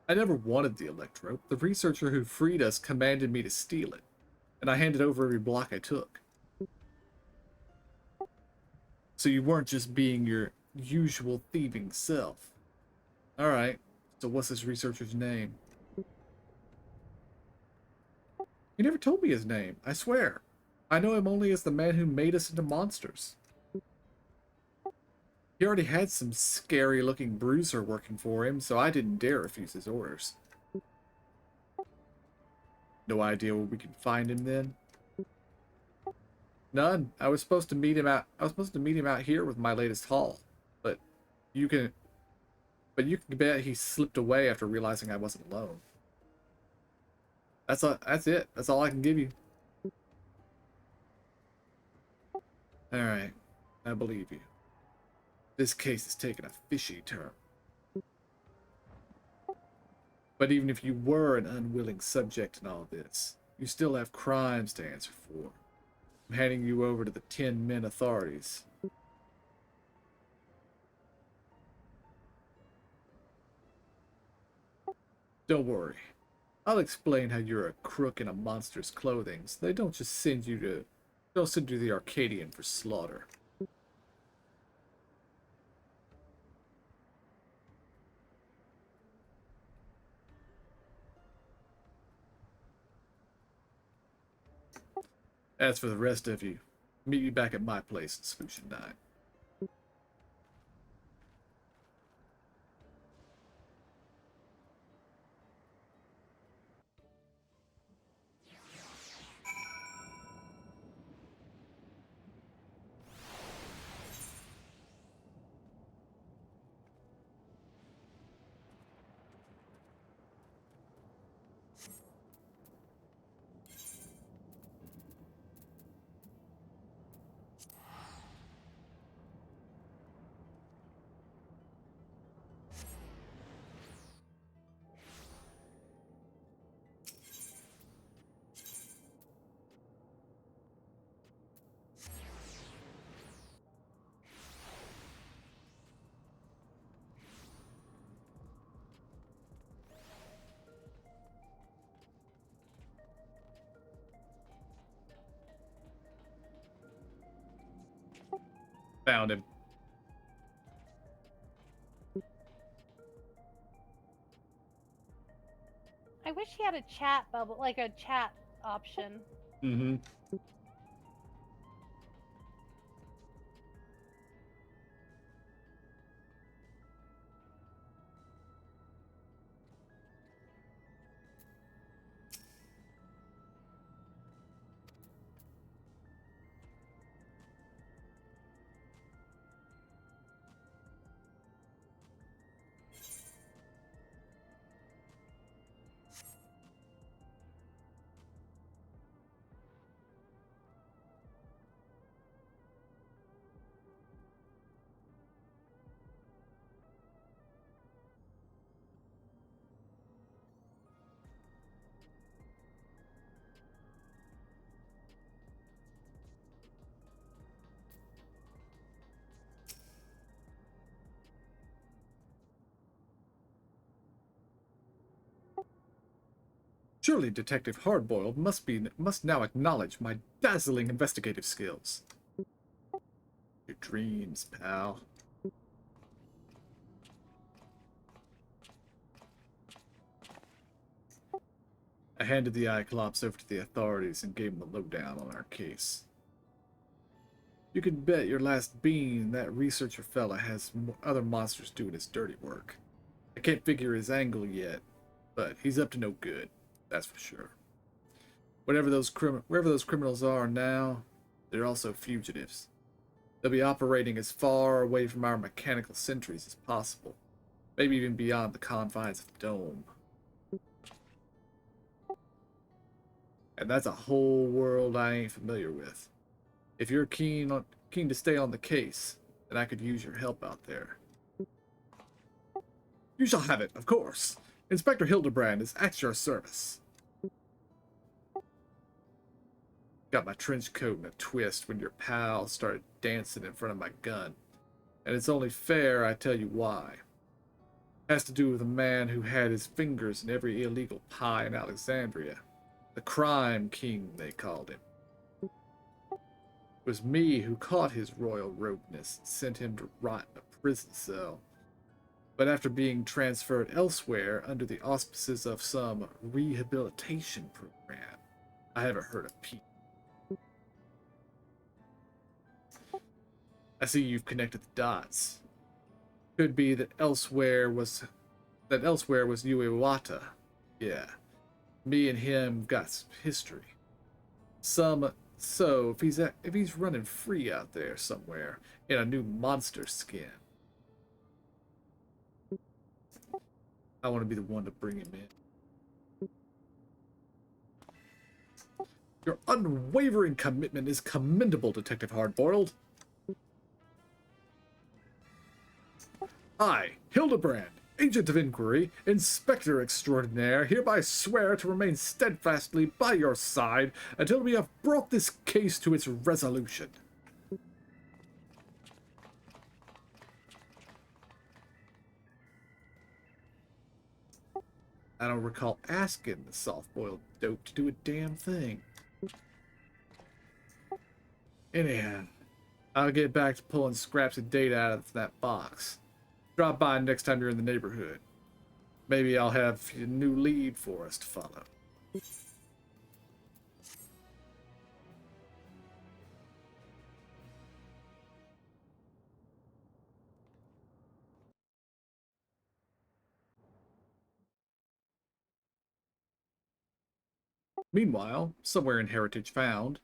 I never wanted the electrope. The researcher who freed us commanded me to steal it, and I handed over every block I took. So you weren't just being your usual thieving self. Alright, so what's this researcher's name? He never told me his name, I swear. I know him only as the man who made us into monsters. He already had some scary-looking bruiser working for him, so I didn't dare refuse his orders. No idea where we can find him then? None. I was supposed to meet him out here with my latest haul, but you can bet he slipped away after realizing I wasn't alone. That's it. That's all I can give you. Alright, I believe you. This case has taken a fishy turn. But even if you were an unwilling subject in all this, you still have crimes to answer for. I'm handing you over to the 10 men authorities. Don't worry. I'll explain how you're a crook in a monster's clothing, so they don't send you to the Arcadian for slaughter. As for the rest of you, meet me back at my place in Solution 9. Found him. I wish he had a chat bubble, like a chat option. Mm-hmm. Surely Detective Hardboiled must now acknowledge my dazzling investigative skills. Your dreams, pal. I handed the Cyclops over to the authorities and gave them the lowdown on our case. You can bet your last bean that researcher fella has other monsters doing his dirty work. I can't figure his angle yet, but he's up to no good, that's for sure. Wherever those criminals are now, they're also fugitives. They'll be operating as far away from our mechanical sentries as possible, maybe even beyond the confines of the dome. And that's a whole world I ain't familiar with. If you're keen to stay on the case, then I could use your help out there. You shall have it, of course. Inspector Hildebrand is at your service. Got my trench coat in a twist when your pal started dancing in front of my gun. And it's only fair I tell you why. It has to do with a man who had his fingers in every illegal pie in Alexandria. The crime king, they called him. It was me who caught his royal rogueness and sent him to rot in a prison cell. But after being transferred elsewhere under the auspices of some rehabilitation program, I haven't heard a peep. I see you've connected the dots. Could be that elsewhere was Yue Wata. Yeah. Me and him got some history. So if he's running free out there somewhere in a new monster skin, I want to be the one to bring him in. Your unwavering commitment is commendable, Detective Hardboiled. I, Hildebrand, Agent of Inquiry, Inspector Extraordinaire, hereby swear to remain steadfastly by your side until we have brought this case to its resolution. I don't recall asking the soft-boiled dope to do a damn thing. Anyhow, I'll get back to pulling scraps of data out of that box. Drop by next time you're in the neighborhood. Maybe I'll have a new lead for us to follow. Meanwhile, somewhere in Heritage Found,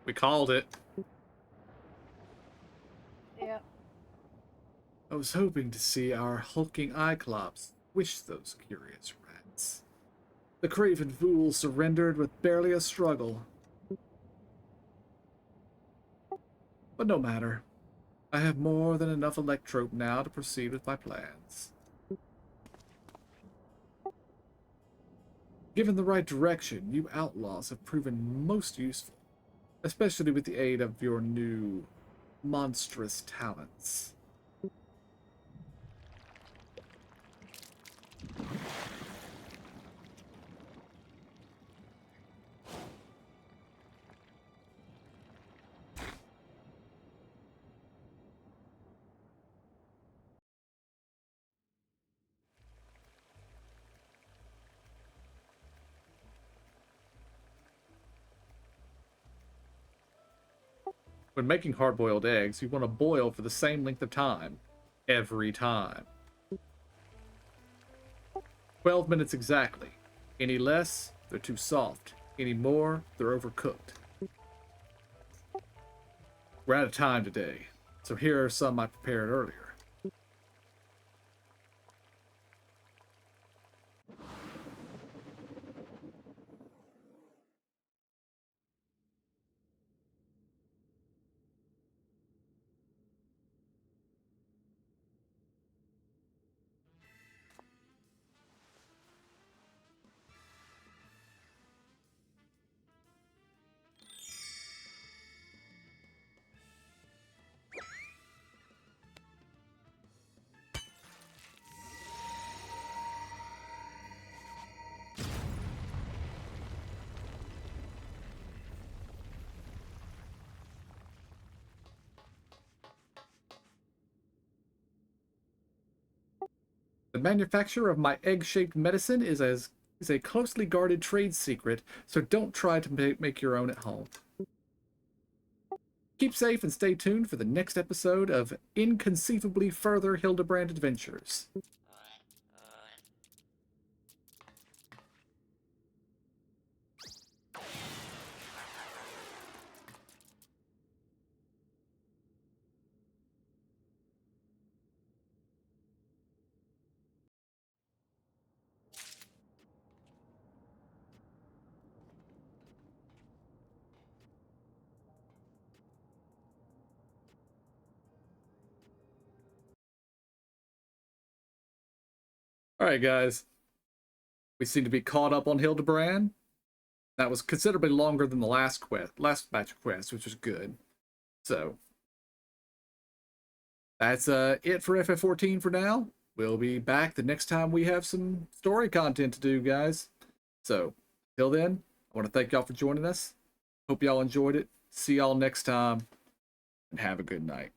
we called it. Yep. I was hoping to see our hulking Cyclops wish those curious rats. The craven fool surrendered with barely a struggle. But no matter. I have more than enough electrope now to proceed with my plans. Given the right direction, you outlaws have proven most useful, especially with the aid of your new monstrous talents. When making hard-boiled eggs, you want to boil for the same length of time. Every time. 12 minutes exactly. Any less, they're too soft. Any more, they're overcooked. We're out of time today, so here are some I prepared earlier. The manufacture of my egg-shaped medicine is a closely guarded trade secret, so don't try to make your own at home. Keep safe and stay tuned for the next episode of Inconceivably Further Hildebrand Adventures. Alright, guys. We seem to be caught up on Hildebrand. That was considerably longer than the last batch of quests, which was good. So, that's it for FF14 for now. We'll be back the next time we have some story content to do, guys. So, till then, I want to thank y'all for joining us. Hope y'all enjoyed it. See y'all next time, and have a good night.